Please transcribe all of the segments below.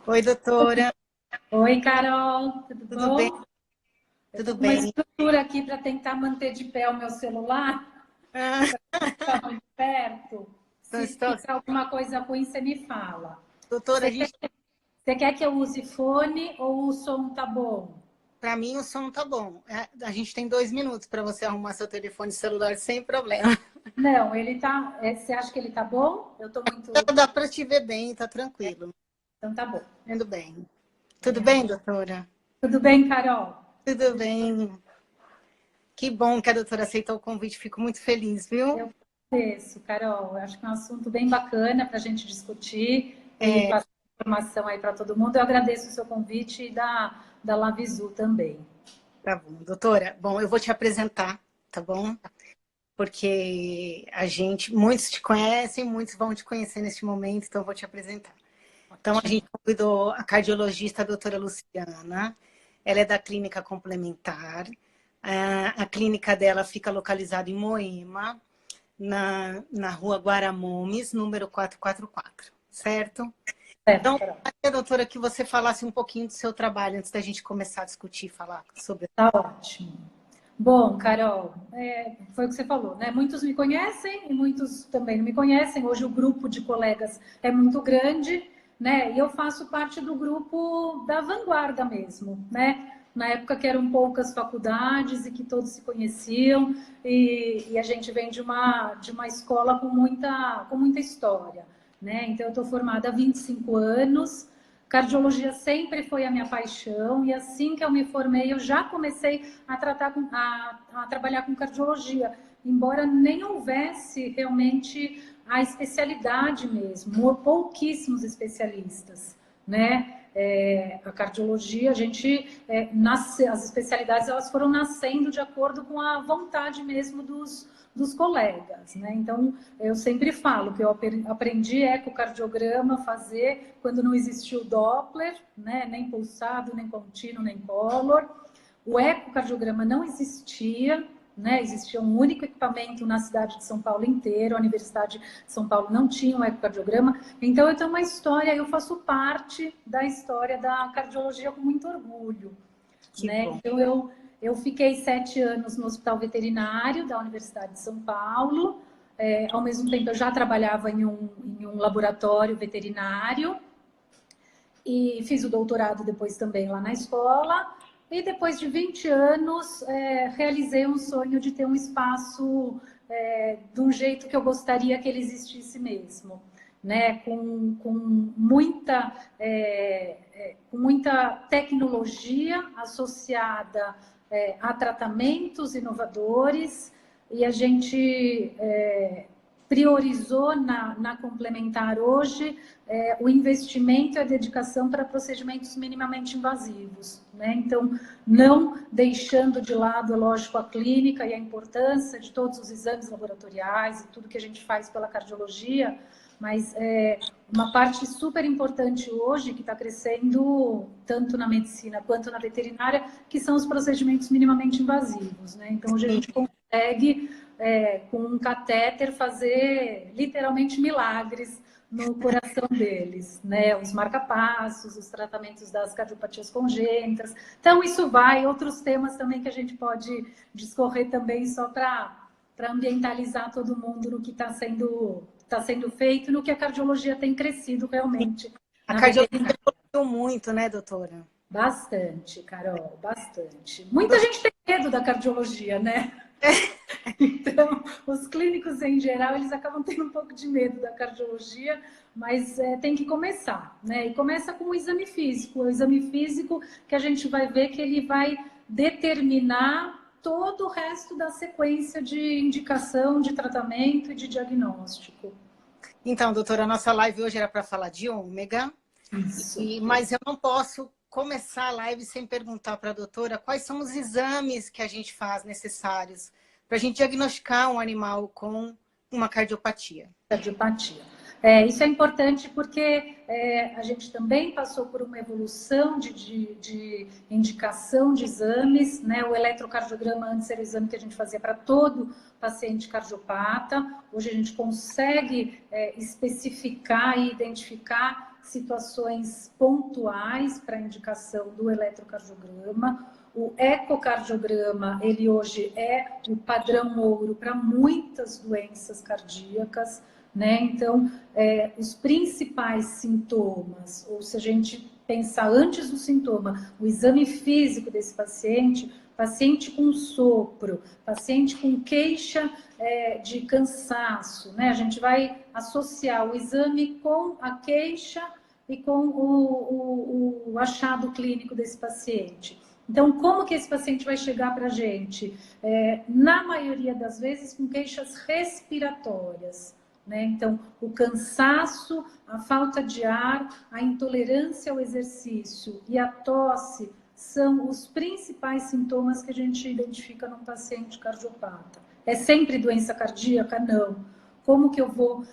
Oi, doutora. Oi, Carol, tudo Tudo bem? bom? Eu Tudo tô com uma bem? estrutura aqui para tentar manter de pé o meu celular, Ah, ficar muito perto. então, Se ficar alguma coisa ruim, você me fala. doutora, Você quer, você quer que eu use fone ou o som tá bom? para mim o som tá bom. A gente tem 2 minutos para você arrumar seu telefone celular sem problema. Não, ele tá. Você acha que ele tá bom? Eu tô muito. Dá para te ver bem, tá tranquilo. Então tá bom. Tudo bem. Tudo bem, doutora? Tudo bem, Carol? Tudo bem. Que bom que a doutora aceitou o convite. Fico muito feliz, viu? Eu agradeço, Carol. Eu acho que é um assunto bem bacana para a gente discutir e É, passar informação aí para todo mundo. Eu agradeço o seu convite e da Lavisu também. tá bom, doutora. Bom, eu vou te apresentar, tá bom? Porque muitos te conhecem, muitos vão te conhecer neste momento, então eu vou te apresentar. Então, a gente Ótimo. convidou a cardiologista a doutora Luciana. Ela é da clínica complementar. A clínica dela fica localizada em Moema, na rua Guaramomes, número 444, certo? Certo, Então, Carol. queria, doutora, que você falasse um pouquinho do seu trabalho antes da gente começar a discutir, falar sobre. Tá ótimo. Bom, Carol, foi o que você falou, né? Muitos me conhecem e muitos também não me conhecem. Hoje o grupo de colegas é muito grande, né? E eu faço parte do grupo da vanguarda mesmo, né? Na época que eram poucas faculdades e que todos se conheciam, e a gente vem de uma escola com muita história, né? Então, eu estou formada há 25 anos. Cardiologia sempre foi a minha paixão e assim que eu me formei, eu já comecei a trabalhar com cardiologia, embora nem houvesse realmente a especialidade mesmo, pouquíssimos especialistas, né? A cardiologia, a gente as especialidades elas foram nascendo de acordo com a vontade mesmo dos colegas, né? Então, eu sempre falo que eu aprendi ecocardiograma a fazer quando não existia o Doppler, né? Nem pulsado, nem contínuo, nem color. O ecocardiograma não existia, né? Existia um único equipamento na cidade de São Paulo inteira, a Universidade de São Paulo não tinha um ecocardiograma. Então, eu tenho uma história, eu faço parte da história da cardiologia com muito orgulho, Que né? bom. Então, eu fiquei 7 anos no Hospital Veterinário da Universidade de São Paulo. Ao mesmo tempo, eu já trabalhava em um laboratório veterinário e fiz o doutorado depois também lá na escola. E depois de 20 anos, realizei um sonho de ter um espaço de um jeito que eu gostaria que ele existisse mesmo, né? Com muita tecnologia associada a tratamentos inovadores, e a gente priorizou na complementar hoje o investimento e a dedicação para procedimentos minimamente invasivos, né? Então, não deixando de lado, é lógico, a clínica e a importância de todos os exames laboratoriais e tudo que a gente faz pela cardiologia, mas uma parte super importante hoje que está crescendo tanto na medicina quanto na veterinária, que são os procedimentos minimamente invasivos, né? Então, hoje a gente consegue, com um catéter, fazer literalmente milagres no coração deles, né? Os marca-passos, os tratamentos das cardiopatias congênitas. Então, isso vai, outros temas também que a gente pode discorrer também só para ambientalizar todo mundo no que está sendo feito, no que a cardiologia tem crescido realmente A na cardiologia veterinária. evoluiu muito, né, doutora? Bastante, Carol, bastante. Muita gente tem medo da cardiologia, né? Então, os clínicos em geral, eles acabam tendo um pouco de medo da cardiologia, mas tem que começar, né? E começa com o exame físico. O exame físico que a gente vai ver que ele vai determinar todo o resto da sequência de indicação, de tratamento e de diagnóstico. Então, doutora, a nossa live hoje era para falar de ômega, Isso. mas eu não posso começar a live sem perguntar para a doutora quais são os exames que a gente faz necessários para a gente diagnosticar um animal com uma cardiopatia. Cardiopatia. Isso é importante porque a gente também passou por uma evolução de indicação de exames, né? O eletrocardiograma antes era o exame que a gente fazia para todo paciente cardiopata. Hoje a gente consegue especificar e identificar situações pontuais para indicação do eletrocardiograma. O ecocardiograma, ele hoje é o padrão ouro para muitas doenças cardíacas, né? Então, os principais sintomas, ou se a gente pensar antes do sintoma, o exame físico desse paciente, paciente com sopro, paciente com queixa de cansaço, né? A gente vai associar o exame com a queixa e com o achado clínico desse paciente. Então, como que esse paciente vai chegar para a gente? Na maioria das vezes, com queixas respiratórias, né? Então, o cansaço, a falta de ar, a intolerância ao exercício e a tosse são os principais sintomas que a gente identifica num paciente cardiopata. É sempre doença cardíaca? Não. Como que eu vou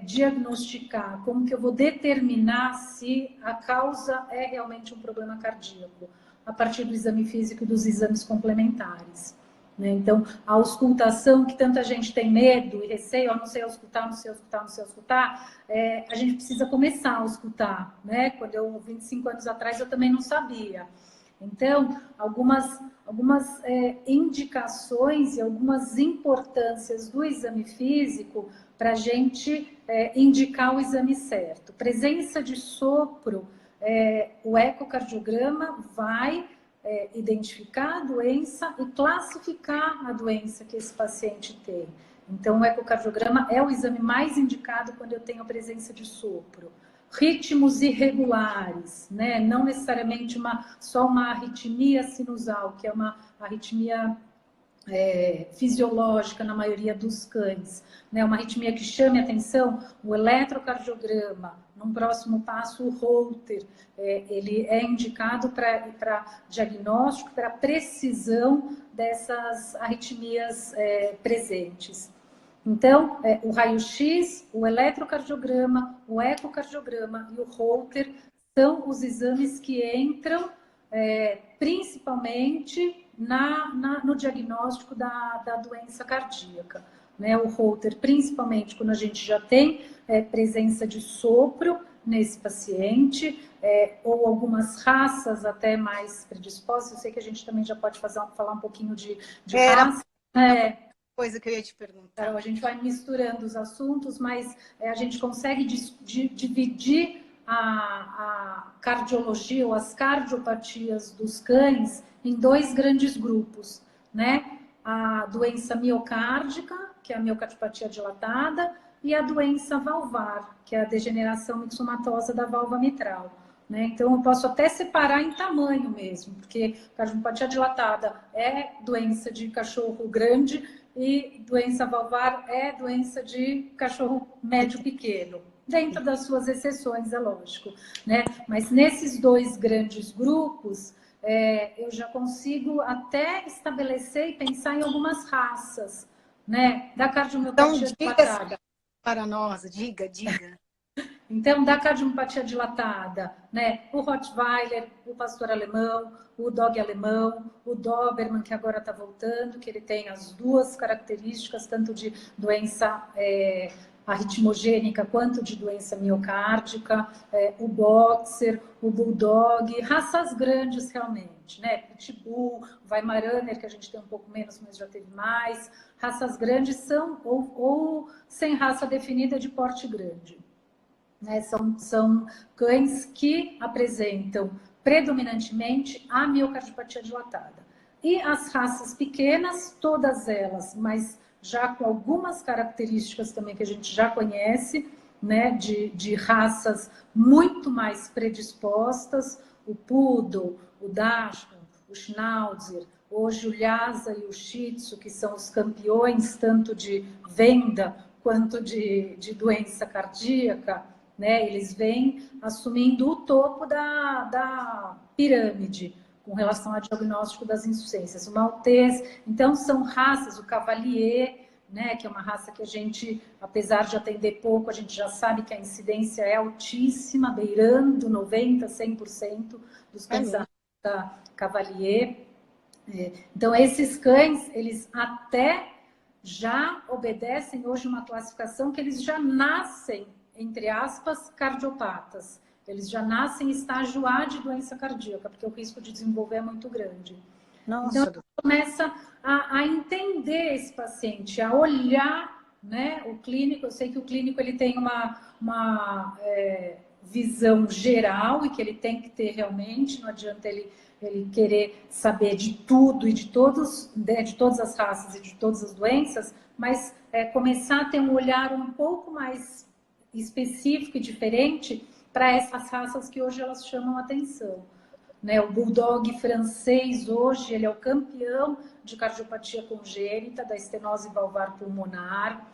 diagnosticar? Como que eu vou determinar se a causa é realmente um problema cardíaco? A partir do exame físico e dos exames complementares. Né? Então, a auscultação, que tanta gente tem medo e receio, não sei auscultar, não sei auscultar, não sei auscultar, a gente precisa começar a auscultar. Né? Quando eu, 25 anos atrás, eu também não sabia. Então, algumas indicações e algumas importâncias do exame físico para a gente indicar o exame certo. Presença de sopro, o ecocardiograma vai identificar a doença e classificar a doença que esse paciente tem. Então, o ecocardiograma é o exame mais indicado quando eu tenho a presença de sopro. Ritmos irregulares, né? Não necessariamente só uma arritmia sinusal, que é uma arritmia fisiológica na maioria dos cães, né? Uma arritmia que chame atenção, o eletrocardiograma, num próximo passo o Holter, ele é indicado para diagnóstico, para precisão dessas arritmias presentes. Então, o raio-x, o eletrocardiograma, o ecocardiograma e o Holter são os exames que entram principalmente no diagnóstico da doença cardíaca. Né? O Holter, principalmente quando a gente já tem presença de sopro nesse paciente, ou algumas raças até mais predispostas. Eu sei que a gente também já pode falar um pouquinho de raça. Coisa que eu ia te perguntar. Então, a gente vai misturando os assuntos, mas a gente consegue dividir a cardiologia ou as cardiopatias dos cães em dois grandes grupos, né? A doença miocárdica, que é a miocardiopatia dilatada, e a doença valvar, que é a degeneração mixomatosa da válvula mitral. Né? Então, eu posso até separar em tamanho mesmo, porque cardiopatia dilatada é doença de cachorro grande e doença valvar é doença de cachorro médio pequeno. Dentro das suas exceções, é lógico. Né? Mas nesses dois grandes grupos, eu já consigo até estabelecer e pensar em algumas raças, né? Da cardiomiopatia dilatada. Para nós, diga. Então, da cardiomiopatia dilatada, né? O Rottweiler, o pastor alemão, o dog alemão, o Doberman, que agora está voltando, que ele tem as duas características, tanto de doença arritmogênica quanto de doença miocárdica, o Boxer, o Bulldog, raças grandes realmente, né? Pitbull, Weimaraner, que a gente tem um pouco menos, mas já teve mais. Raças grandes são, ou sem raça definida de porte grande. Né? São cães que apresentam predominantemente a miocardiopatia dilatada. E as raças pequenas, todas elas, mas já com algumas características também que a gente já conhece, né, de raças muito mais predispostas, o Poodle, o Dachshund, o Schnauzer, hoje o Lhasa e o Shih Tzu, que são os campeões tanto de venda quanto de doença cardíaca, né, eles vêm assumindo o topo da pirâmide com relação ao diagnóstico das insuficiências. O Maltese, então são raças, o Cavalier, né, que é uma raça que a gente, apesar de atender pouco, a gente já sabe que a incidência é altíssima, beirando 90%, 100% dos cães da raça Cavalier. Então, esses cães, eles até já obedecem hoje uma classificação que eles já nascem, entre aspas, cardiopatas. Eles já nascem em estágio A de doença cardíaca, porque o risco de desenvolver é muito grande. Nossa, então, começa a entender esse paciente, a olhar, né, o clínico. Eu sei que o clínico ele tem uma visão geral e que ele tem que ter realmente, não adianta ele querer saber de tudo e de todos, né, de todas as raças e de todas as doenças, mas começar a ter um olhar um pouco mais específico e diferente para essas raças que hoje elas chamam atenção. Né, o bulldog francês hoje ele é o campeão de cardiopatia congênita, da estenose valvar pulmonar.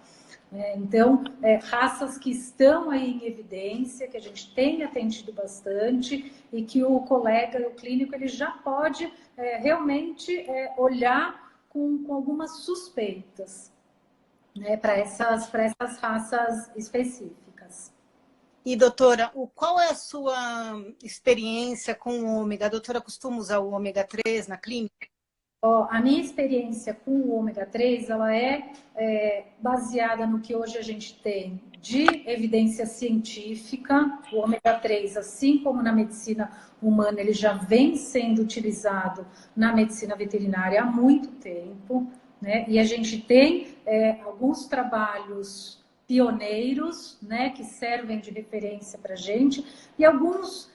Então, raças que estão aí em evidência, que a gente tem atendido bastante e que o colega, o clínico, ele já pode realmente olhar com algumas suspeitas, né, para essas raças específicas. E, doutora, qual é a sua experiência com o ômega? A doutora costuma usar o ômega 3 na clínica? A minha experiência com o ômega 3, ela é baseada no que hoje a gente tem de evidência científica. O ômega 3, assim como na medicina humana, ele já vem sendo utilizado na medicina veterinária há muito tempo, né? E a gente tem alguns trabalhos pioneiros, né, que servem de referência para a gente, e alguns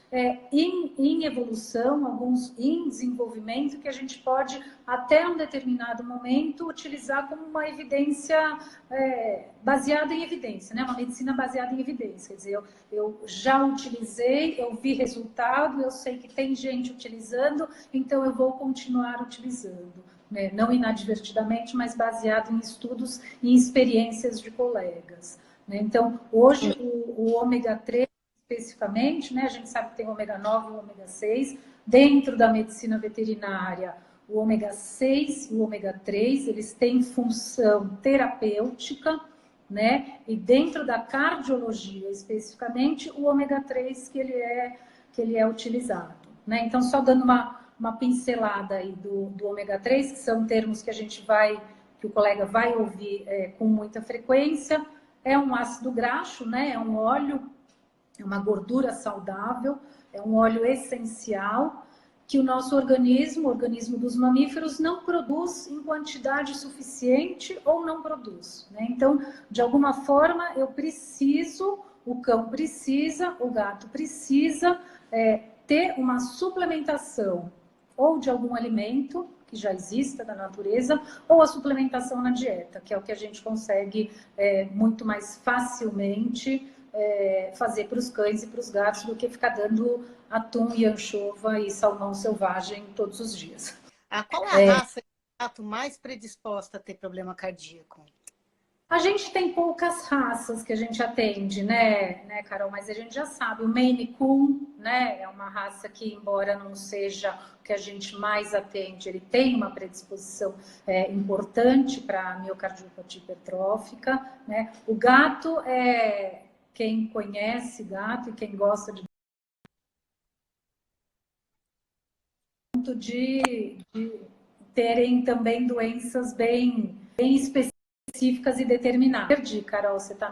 em evolução, alguns em desenvolvimento, que a gente pode, até um determinado momento, utilizar como uma evidência baseada em evidência, né? Uma medicina baseada em evidência. Quer dizer, eu já utilizei, eu vi resultado, eu sei que tem gente utilizando, então eu vou continuar utilizando. Né? Não inadvertidamente, mas baseado em estudos e em experiências de colegas. Né? Então, hoje, o ômega 3, especificamente, né? A gente sabe que tem o ômega 9 e o ômega 6. Dentro da medicina veterinária, o ômega 6 e o ômega 3, eles têm função terapêutica, né? E dentro da cardiologia, especificamente, o ômega 3 que ele é utilizado. Né? Então, só dando uma pincelada aí do ômega 3, que são termos que que o colega vai ouvir com muita frequência. É um ácido graxo, né? É um óleo, é uma gordura saudável, é um óleo essencial que o nosso organismo, o organismo dos mamíferos, não produz em quantidade suficiente ou não produz. Né? Então, de alguma forma, eu preciso, o cão precisa, o gato precisa ter uma suplementação ou de algum alimento que já exista na natureza, ou a suplementação na dieta, que é o que a gente consegue muito mais facilmente fazer para os cães e para os gatos do que ficar dando atum e anchova e salmão selvagem todos os dias. Qual é a raça de gato mais predisposta a ter problema cardíaco? A gente tem poucas raças que a gente atende, né, Carol? Mas a gente já sabe, o Maine Coon, né, é uma raça que, embora não seja o que a gente mais atende, ele tem uma predisposição importante para miocardiopatia hipertrófica, né? O gato quem conhece gato e quem gosta de terem também doenças bem específicas e determinadas. Perdi, Carol, você está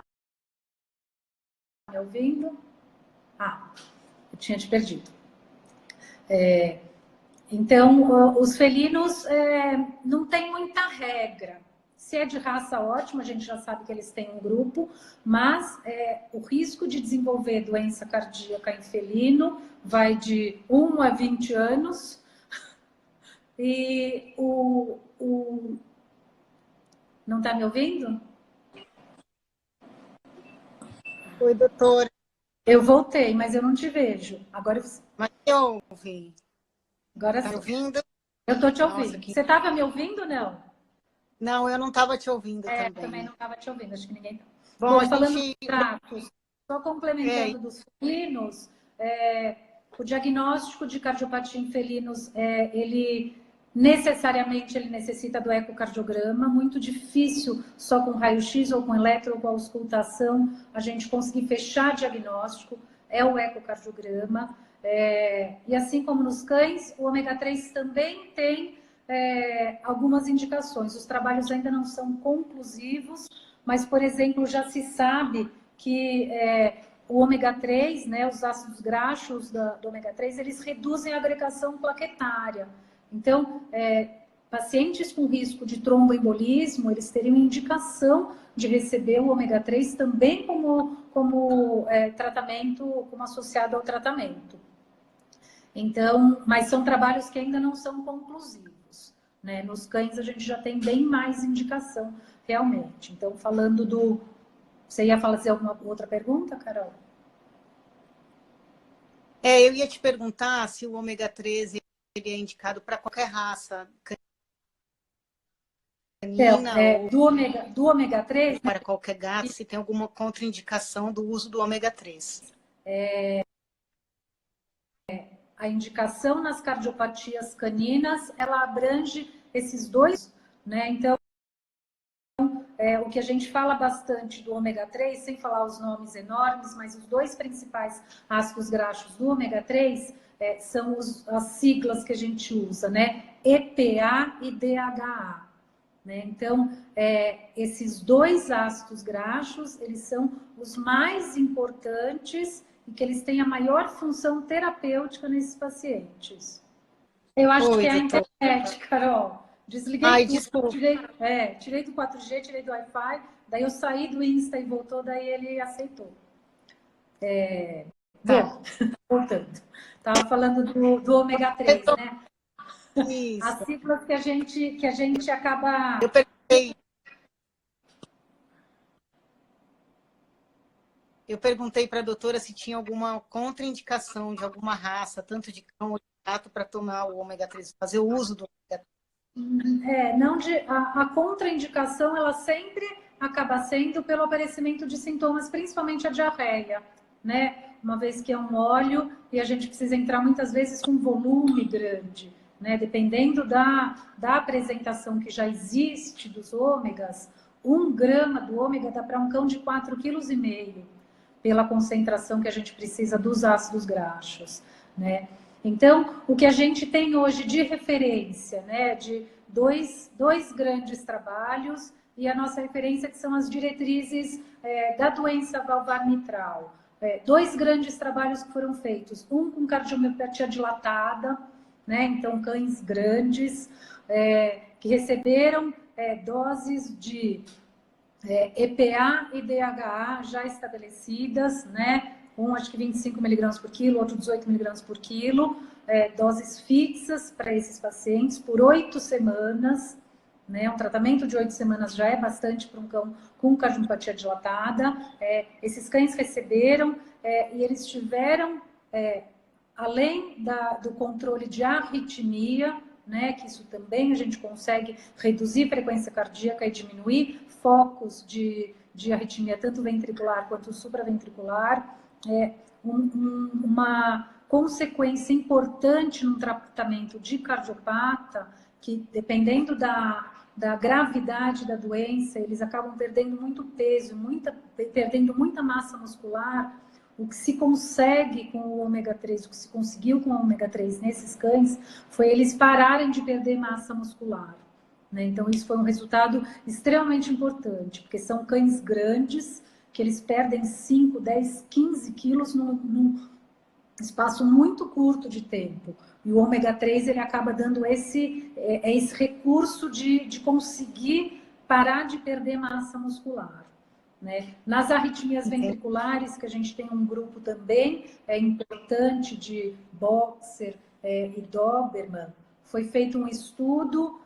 me ouvindo? Eu tinha te perdido. Então, os felinos não tem muita regra. Se é de raça, ótima, a gente já sabe que eles têm um grupo, mas o risco de desenvolver doença cardíaca em felino vai de 1 a 20 anos. E Não está me ouvindo? Oi, doutora. Eu voltei, mas eu não te vejo. Agora Mas eu ouvi. Agora tá sim. Me ouvindo? Eu estou te ouvindo. Nossa, Você estava me ouvindo ou não? Não, eu não estava te ouvindo também. Também não estava te ouvindo, acho que ninguém. Bom, falando dos tratos, só complementando dos felinos, o diagnóstico de cardiopatia em felinos, ele Necessariamente ele necessita do ecocardiograma, muito difícil só com raio-x ou com eletro ou com auscultação a gente conseguir fechar diagnóstico, é o ecocardiograma. E assim como nos cães, o ômega 3 também tem algumas indicações. Os trabalhos ainda não são conclusivos, mas, por exemplo, já se sabe que o ômega 3, né, os ácidos graxos do ômega 3, eles reduzem a agregação plaquetária. Então, pacientes com risco de tromboembolismo, eles teriam indicação de receber o ômega 3 também como tratamento, como associado ao tratamento. Então, mas são trabalhos que ainda não são conclusivos, né? Nos cães a gente já tem bem mais indicação, realmente. Então, falando do... Você ia fazer alguma outra pergunta, Carol? Eu ia te perguntar se o ômega 3 ele é indicado para qualquer raça canina então, do ômega 3... para qualquer gato, se tem alguma contraindicação do uso do ômega 3. A indicação nas cardiopatias caninas, ela abrange esses dois, né? Então, o que a gente fala bastante do ômega 3, sem falar os nomes enormes, mas os dois principais ácidos graxos do ômega 3 são as siglas que a gente usa, né? EPA e DHA. Né? Então, esses dois ácidos graxos, eles são os mais importantes e que eles têm a maior função terapêutica nesses pacientes. Eu acho que é a internet, Carol. Desliguei tudo, tirei do 4G, tirei do Wi-Fi, daí eu saí do Insta e voltou, daí ele aceitou. Bom, voltando. Estava falando do ômega 3, né? Isso. As siglas que a gente acaba... Eu perguntei. Eu perguntei para a doutora se tinha alguma contraindicação de alguma raça, tanto de cão ou de gato, para tomar o ômega 3, fazer o uso do ômega 3. A contraindicação, ela sempre acaba sendo pelo aparecimento de sintomas, principalmente a diarreia, né? Uma vez que é um óleo e a gente precisa entrar muitas vezes com volume grande, né? Dependendo da apresentação que já existe dos ômegas, 1 grama do ômega dá para um cão de 4,5 kg. Pela concentração que a gente precisa dos ácidos graxos, né? Então, o que a gente tem hoje de referência, né, de dois grandes trabalhos e a nossa referência que são as diretrizes da doença valvar mitral. 2 grandes trabalhos que foram feitos, um com cardiomiopatia dilatada, né, então cães grandes, que receberam doses de EPA e DHA já estabelecidas, né? Um acho que 25 mg por quilo, outro 18 mg por quilo, doses fixas para esses pacientes por 8 semanas, né? Um tratamento de 8 semanas já é bastante para um cão com cardiopatia dilatada. Esses cães receberam e eles tiveram, além do controle de arritmia, né, que isso também a gente consegue reduzir frequência cardíaca e diminuir focos de arritmia, tanto ventricular quanto supraventricular. Uma consequência importante no tratamento de cardiopata, que dependendo da gravidade da doença, eles acabam perdendo muito peso, perdendo muita massa muscular. O que se consegue com o ômega 3, o que se conseguiu com o ômega 3 nesses cães, foi eles pararem de perder massa muscular, né? Então, isso foi um resultado extremamente importante, porque são cães grandes, que eles perdem 5, 10, 15 quilos num espaço muito curto de tempo. E o ômega 3, ele acaba dando esse recurso de conseguir parar de perder massa muscular. Né? Nas arritmias ventriculares, que a gente tem um grupo também importante de Boxer e Doberman, foi feito um estudo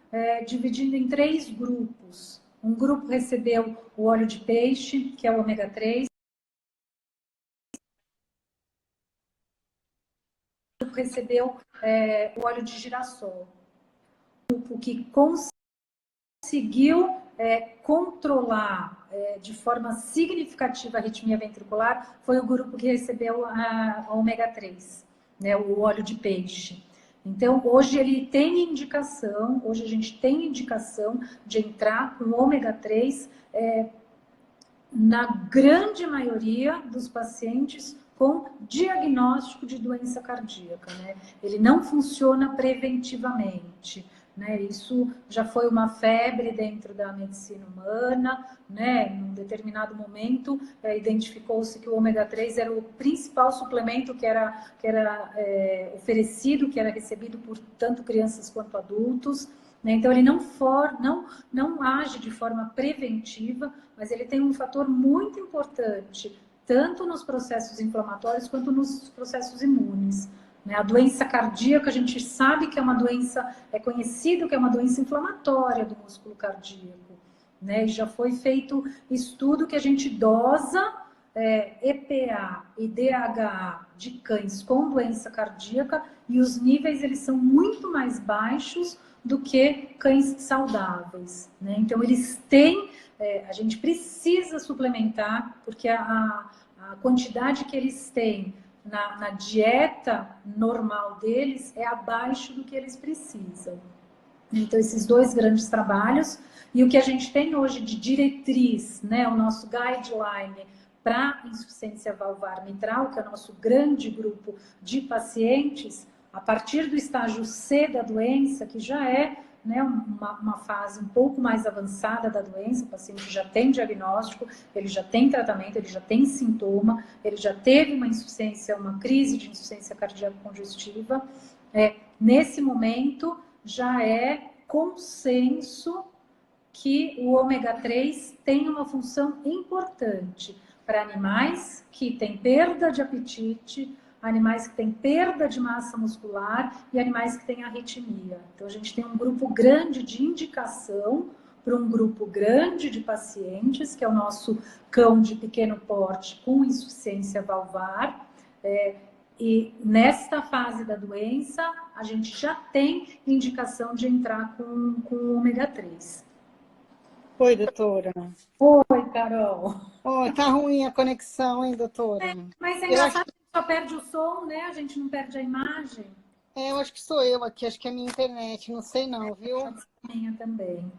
dividindo em 3 grupos. Um grupo recebeu o óleo de peixe, que é o ômega 3. Um grupo recebeu o óleo de girassol. Um grupo que conseguiu controlar de forma significativa a arritmia ventricular foi o grupo que recebeu a ômega 3, né, o óleo de peixe. Então, hoje ele tem indicação, hoje a gente tem indicação de entrar com ômega 3 na grande maioria dos pacientes com diagnóstico de doença cardíaca, né? Ele não funciona preventivamente, né? Isso já foi uma febre dentro da medicina humana, né? Num determinado momento, identificou-se que o ômega 3 era o principal suplemento que era oferecido, que era recebido por tanto crianças quanto adultos. Então, ele não age de forma preventiva, mas ele tem um fator muito importante, tanto nos processos inflamatórios quanto nos processos imunes. A doença cardíaca, a gente sabe que é uma doença, é conhecido que é uma doença inflamatória do músculo cardíaco. E já foi feito estudo que a gente dosa EPA e DHA de cães com doença cardíaca e os níveis eles são muito mais baixos do que cães saudáveis, né? Então, eles têm, a gente precisa suplementar, porque a quantidade que eles têm na dieta normal deles é abaixo do que eles precisam. Então, esses dois grandes trabalhos, e o que a gente tem hoje de diretriz, né, o nosso guideline para insuficiência valvar mitral, que é o nosso grande grupo de pacientes, a partir do estágio C da doença, que já é, né, uma fase um pouco mais avançada da doença, o paciente já tem diagnóstico, ele já tem tratamento, ele já tem sintoma, ele já teve uma insuficiência, uma crise de insuficiência cardíaca congestiva. Nesse momento, já é consenso que o ômega 3 tem uma função importante para animais que têm perda de apetite, animais que têm perda de massa muscular e animais que têm arritmia. Então, a gente tem um grupo grande de indicação para um grupo grande de pacientes, que é o nosso cão de pequeno porte com insuficiência valvar. E nesta fase da doença, a gente já tem indicação de entrar com ômega 3. Oi, doutora. Oi, Carol. Oh, tá ruim a conexão, hein, doutora? Mas é engraçado que só perde o som, né? A gente não perde a imagem. Eu acho que sou eu aqui, acho que é a minha internet, não sei não, viu? Pode ser a minha também.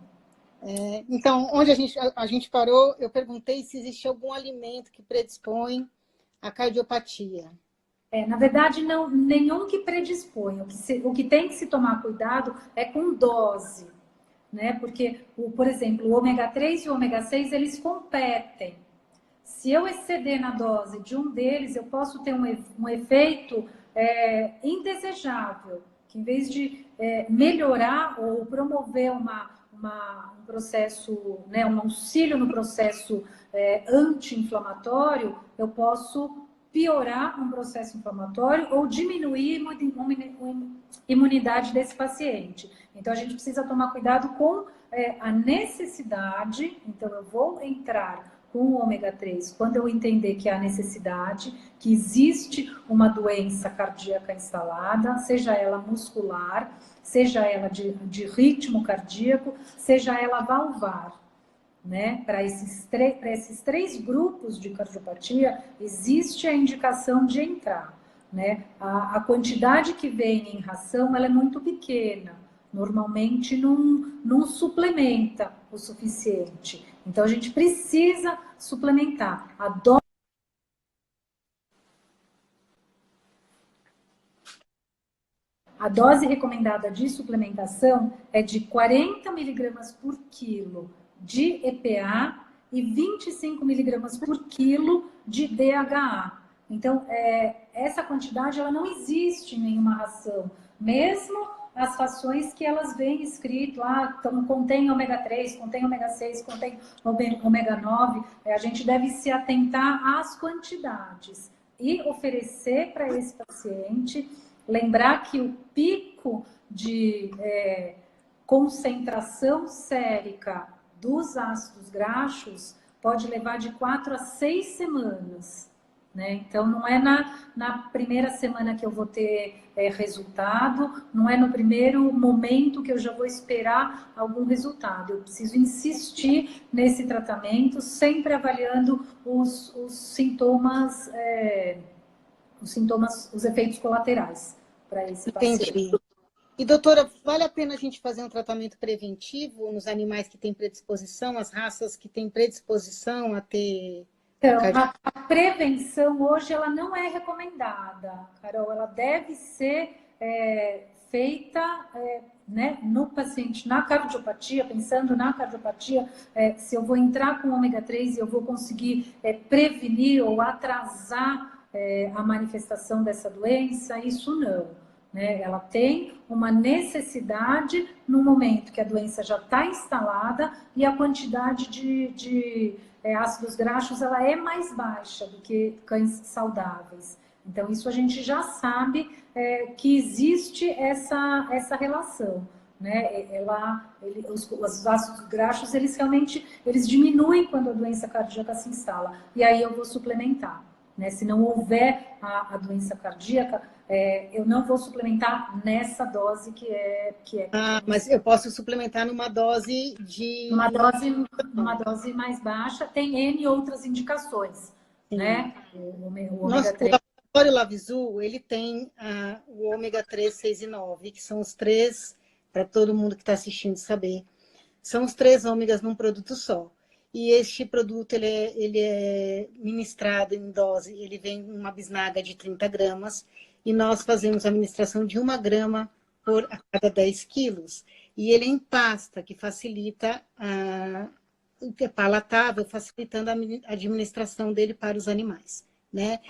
Então, onde a gente parou, eu perguntei se existe algum alimento que predispõe à cardiopatia. Na verdade, não, nenhum que predispõe. O que tem que se tomar cuidado é com dose, né? Porque, por exemplo, o ômega 3 e o ômega 6, eles competem. Se eu exceder na dose de um deles, eu posso ter um efeito indesejável, que em vez de melhorar ou promover um processo, né, um auxílio no processo anti-inflamatório, eu posso piorar um processo inflamatório ou diminuir a imunidade desse paciente. Então, a gente precisa tomar cuidado com a necessidade. Então, eu vou entrar com o ômega 3 quando eu entender que há necessidade, que existe uma doença cardíaca instalada, seja ela muscular, seja ela de ritmo cardíaco, seja ela valvar. Né? Para esses três grupos de cardiopatia, existe a indicação de entrar. Né? A quantidade que vem em ração ela é muito pequena. Normalmente não suplementa o suficiente. Então, a gente precisa suplementar. A dose recomendada de suplementação é de 40 miligramas por quilo de EPA e 25 miligramas por quilo de DHA. Então, essa quantidade ela não existe em nenhuma ração. Mesmo as rações que elas vêm escrito, contém ômega 3, contém ômega 6, contém ômega 9, a gente deve se atentar às quantidades e oferecer para esse paciente, lembrar que o pico de concentração sérica dos ácidos graxos pode levar de 4 a 6 semanas. Né? Então, não é na primeira semana que eu vou ter resultado, não é no primeiro momento que eu já vou esperar algum resultado. Eu preciso insistir nesse tratamento, sempre avaliando os sintomas, os efeitos colaterais para esse paciente. Entendi. E, doutora, vale a pena a gente fazer um tratamento preventivo nos animais que têm predisposição, as raças que têm predisposição a ter... Então, a prevenção hoje ela não é recomendada, Carol. Ela deve ser feita né, no paciente, na cardiopatia, pensando na cardiopatia, se eu vou entrar com ômega 3 e eu vou conseguir prevenir ou atrasar a manifestação dessa doença, isso não. Né? Ela tem uma necessidade no momento que a doença já está instalada e a quantidade de ácidos graxos ela é mais baixa do que cães saudáveis. Então, isso a gente já sabe que existe essa relação. Né? Os ácidos graxos, eles realmente diminuem quando a doença cardíaca se instala. E aí eu vou suplementar. Né? Se não houver a doença cardíaca, eu não vou suplementar nessa dose que é. Mas eu posso suplementar numa dose de... Numa dose mais baixa, tem N outras indicações. Né? O ômega 3. O laboratório Lavizul, ele tem o ômega 3, 6 e 9, que são os três, para todo mundo que está assistindo saber, são os 3 ômegas num produto só. E este produto ele é ministrado em dose, ele vem em uma bisnaga de 30 gramas, e nós fazemos a administração de 1 grama a cada 10 quilos. E ele é em pasta, que facilita, que é palatável, facilitando a administração dele para os animais. Né?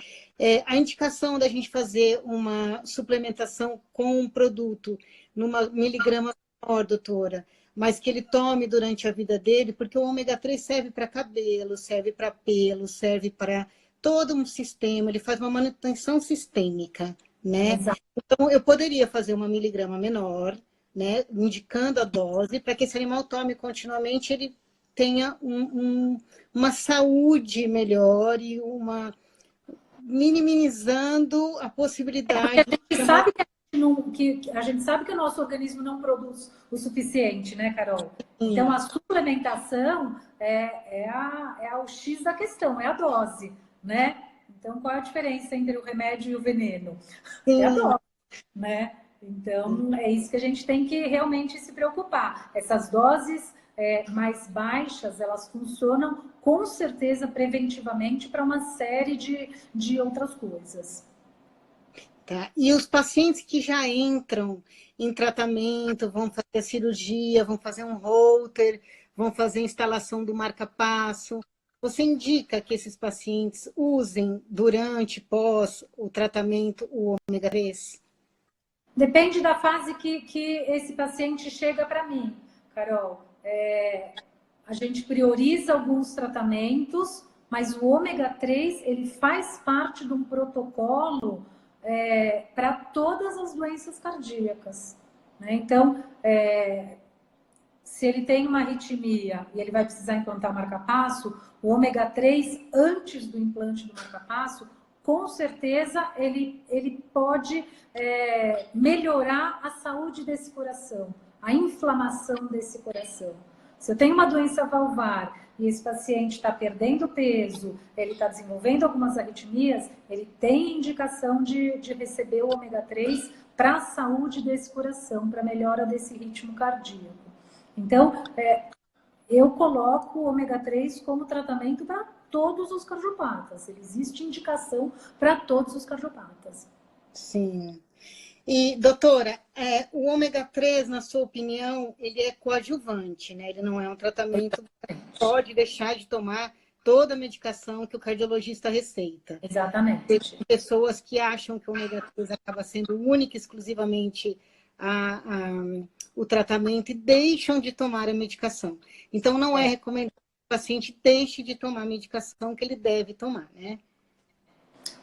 A indicação da gente fazer uma suplementação com um produto numa miligrama menor, doutora, mas que ele tome durante a vida dele, porque o ômega 3 serve para cabelo, serve para pelo, serve para todo um sistema, ele faz uma manutenção sistêmica, né? Exato. Então, eu poderia fazer uma miligrama menor, né, indicando a dose, para que esse animal tome continuamente, ele tenha uma saúde melhor e minimizando a possibilidade... A gente sabe que o nosso organismo não produz o suficiente, né, Carol? Sim. Então, a suplementação é o X da questão, é a dose, né? Então, qual é a diferença entre o remédio e o veneno? Sim. É a dose, né? Então, é isso que a gente tem que realmente se preocupar. Essas doses mais baixas, elas funcionam com certeza preventivamente para uma série de outras coisas. Tá? E os pacientes que já entram em tratamento, vão fazer a cirurgia, vão fazer um holter, vão fazer a instalação do marca-passo, você indica que esses pacientes usem durante, pós o tratamento, o ômega 3? Depende da fase que esse paciente chega para mim, Carol. A gente prioriza alguns tratamentos, mas o ômega 3 ele faz parte de um protocolo para todas as doenças cardíacas. Né? Então, se ele tem uma arritmia e ele vai precisar implantar o marca-passo, o ômega 3, antes do implante do marca-passo, com certeza ele pode melhorar a saúde desse coração, a inflamação desse coração. Se eu tenho uma doença valvar e esse paciente está perdendo peso, ele está desenvolvendo algumas arritmias, ele tem indicação de receber o ômega 3 para a saúde desse coração, para a melhora desse ritmo cardíaco. Então, eu coloco o ômega 3 como tratamento para todos os cardiopatas. Existe indicação para todos os cardiopatas. Sim. E, doutora, o ômega 3, na sua opinião, ele é coadjuvante, né? Ele não é um tratamento que pode deixar de tomar toda a medicação que o cardiologista receita. Exatamente. Tem pessoas que acham que o ômega 3 acaba sendo única e exclusivamente o tratamento e deixam de tomar a medicação. Então, não é recomendado que o paciente deixe de tomar a medicação que ele deve tomar, né?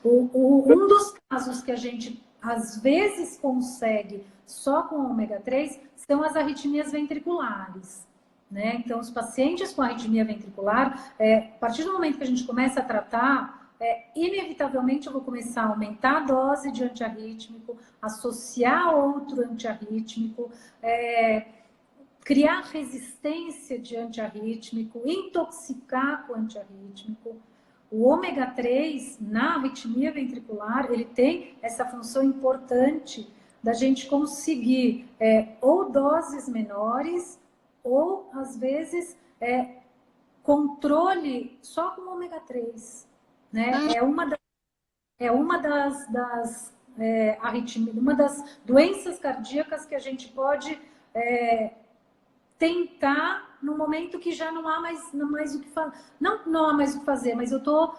Um dos casos que a gente, às vezes, consegue só com ômega 3 são as arritmias ventriculares. Né? Então, os pacientes com arritmia ventricular, a partir do momento que a gente começa a tratar, inevitavelmente eu vou começar a aumentar a dose de antiarrítmico, associar outro antiarrítmico, criar resistência de antiarrítmico, intoxicar com antiarrítmico. O ômega 3, na arritmia ventricular, ele tem essa função importante da gente conseguir ou doses menores, ou, às vezes, controle só com ômega 3. Né? Uma das doenças cardíacas que a gente pode tentar no momento que já não há mais o que fazer. Não há mais o que fazer, mas eu estou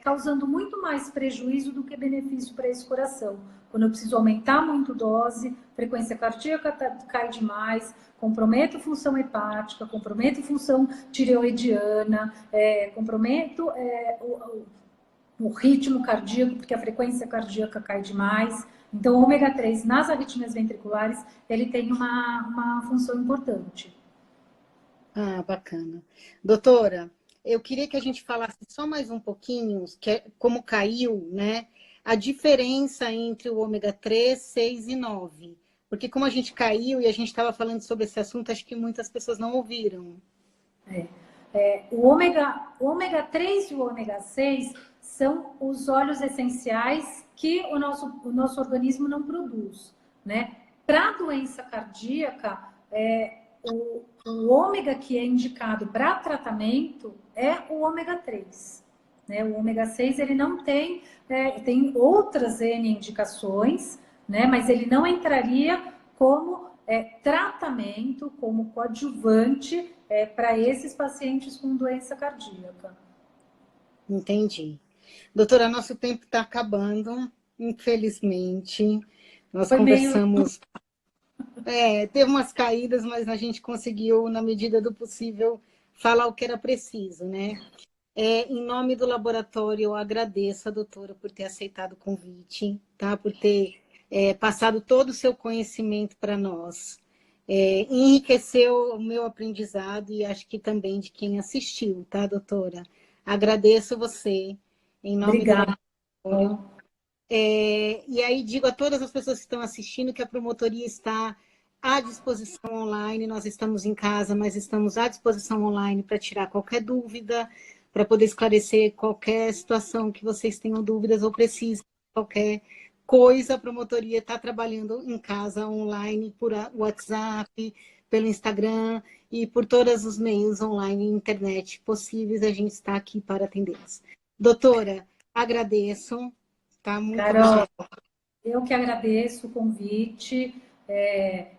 causando muito mais prejuízo do que benefício para esse coração. Quando eu preciso aumentar muito dose, frequência cardíaca cai demais, comprometo função hepática, comprometo função tireoidiana, comprometo o ritmo cardíaco, porque a frequência cardíaca cai demais. Então, o ômega 3 nas arritmias ventriculares, ele tem uma função importante. Ah, bacana. Doutora, eu queria que a gente falasse só mais um pouquinho, como caiu, né, a diferença entre o ômega 3, 6 e 9. Porque como a gente caiu e a gente estava falando sobre esse assunto, acho que muitas pessoas não ouviram. O ômega 3 e o ômega 6 são os óleos essenciais que o nosso organismo não produz, né? Para a doença cardíaca, o ômega que é indicado para tratamento é o ômega 3. Né? O ômega 6 ele não tem, tem outras N indicações, né? Mas ele não entraria como tratamento, como coadjuvante para esses pacientes com doença cardíaca. Entendi. Doutora, nosso tempo está acabando, infelizmente. Nós Foi meio... conversamos, teve umas caídas, mas a gente conseguiu, na medida do possível, falar o que era preciso, né? Em nome do laboratório, eu agradeço a doutora por ter aceitado o convite, tá? Por ter passado todo o seu conhecimento para nós. Enriqueceu o meu aprendizado e acho que também de quem assistiu, tá, doutora? Agradeço você, em nome do Obrigada. laboratório. E aí digo a todas as pessoas que estão assistindo que a promotoria está à disposição online, nós estamos em casa, mas estamos à disposição online para tirar qualquer dúvida, para poder esclarecer qualquer situação que vocês tenham dúvidas ou precisem de qualquer coisa. A promotoria está trabalhando em casa, online, por WhatsApp, pelo Instagram e por todos os meios online e internet possíveis, a gente está aqui para atendê-los. Doutora, agradeço. Tá, muito Carol, obrigada. eu que agradeço o convite,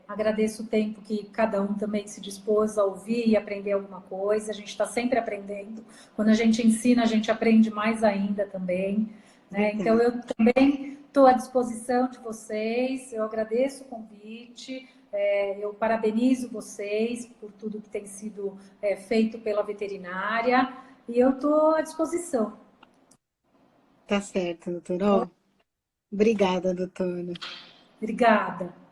agradeço o tempo que cada um também se dispôs a ouvir e aprender alguma coisa. A gente está sempre aprendendo. Quando a gente ensina, a gente aprende mais ainda também. Né? Então, eu também estou à disposição de vocês. Eu agradeço o convite. Eu parabenizo vocês por tudo que tem sido feito pela veterinária. E eu estou à disposição. Tá certo, doutora. Obrigada, doutora. Obrigada.